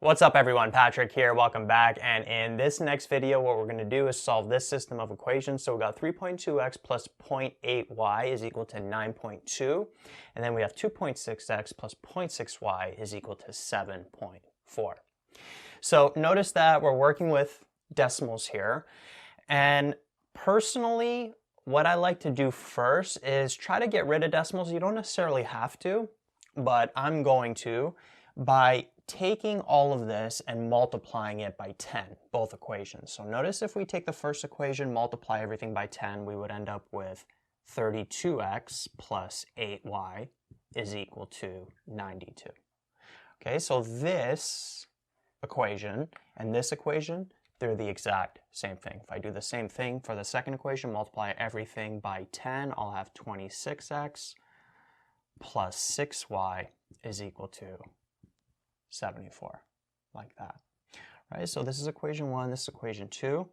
What's up everyone, Patrick here, welcome back, and in this next video what we're going to do is solve this system of equations. So we got 3.2x plus 0.8y is equal to 9.2, and then we have 2.6x plus 0.6y is equal to 7.4. So notice that we're working with decimals here, and personally what I like to do first is try to get rid of decimals. You don't necessarily have to, but I'm going to by taking all of this and multiplying it by 10, both equations. So notice if we take the first equation, multiply everything by 10, we would end up with 32x plus 8y is equal to 92. Okay, so this equation and this equation, they're the exact same thing. If I do the same thing for the second equation, multiply everything by 10, I'll have 26x plus 6y is equal to 74, like that, right? So this is equation 1, this is equation 2,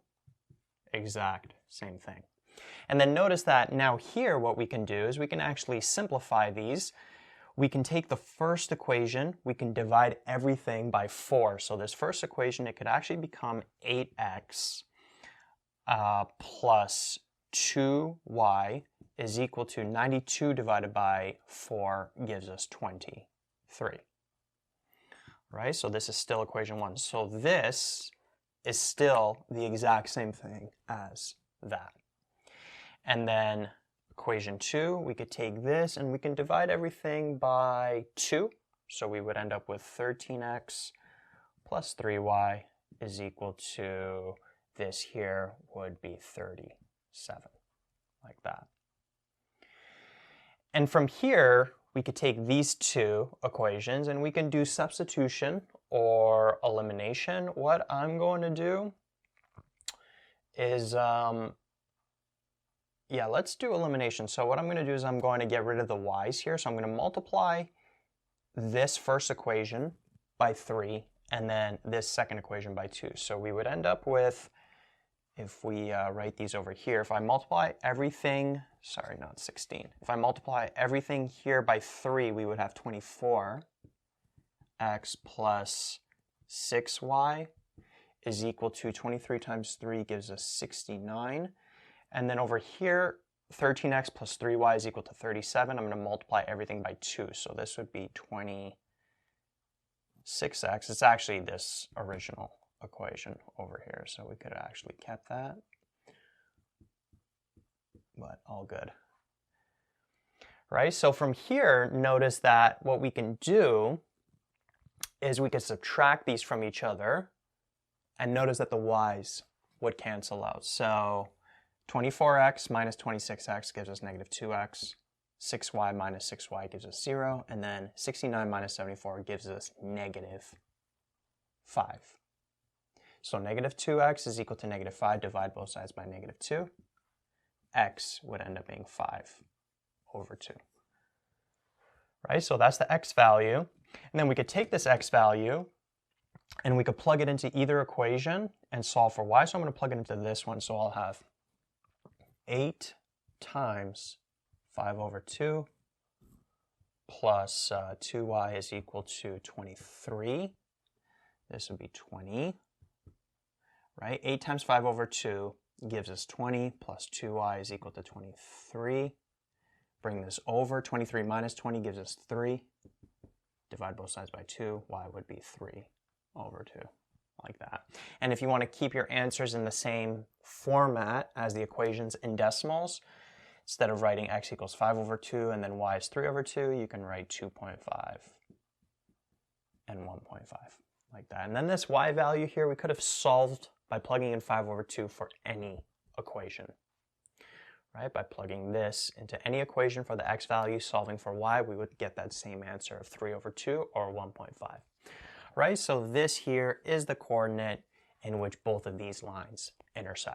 exact same thing. And then notice that now here what we can do is we can actually simplify these. We can take the first equation, we can divide everything by 4. So this first equation, it could actually become 8x plus 2y is equal to 92 divided by 4 gives us 23. Right? So this is still equation 1. So this is still the exact same thing as that. And then equation 2, we could take this and we can divide everything by 2. So we would end up with 13x plus 3y is equal to, this here would be 37, like that. And from here, we could take these two equations and we can do substitution or elimination. What I'm going to do is, let's do elimination. So what I'm going to do is I'm going to get rid of the y's here. So I'm going to multiply this first equation by 3 and then this second equation by 2. So we would end up with, if we write these over here, if I multiply everything, sorry, no, it's 16. If I multiply everything here by 3, we would have 24x plus 6y is equal to 23 times 3 gives us 69. And then over here, 13x plus 3y is equal to 37. I'm going to multiply everything by 2. So this would be 26x. It's actually this original equation over here, so we could have actually kept that, but all good. Right, so from here, notice that what we can do is we can subtract these from each other, and notice that the y's would cancel out. So 24x minus 26x gives us negative 2x, 6y minus 6y gives us 0, and then 69 minus 74 gives us negative 5. So negative 2x is equal to negative 5, divide both sides by negative 2. X would end up being 5 over 2. Right, so that's the x value. And then we could take this x value and we could plug it into either equation and solve for y. So I'm going to plug it into this one. So I'll have 8 times 5 over 2 plus 2y is equal to 23. This would be 20. Right, 8 times 5 over 2 gives us 20 plus 2y is equal to 23. Bring this over, 23 minus 20 gives us 3. Divide both sides by 2, y would be 3 over 2, like that. And if you want to keep your answers in the same format as the equations in decimals, instead of writing x equals 5 over 2 and then y is 3 over 2, you can write 2.5 and 1.5. Like that. And then this y value here, we could have solved by plugging in 5 over 2 for any equation. Right? By plugging this into any equation for the x value, solving for y, we would get that same answer of 3 over 2 or 1.5. Right? So this here is the coordinate in which both of these lines intersect.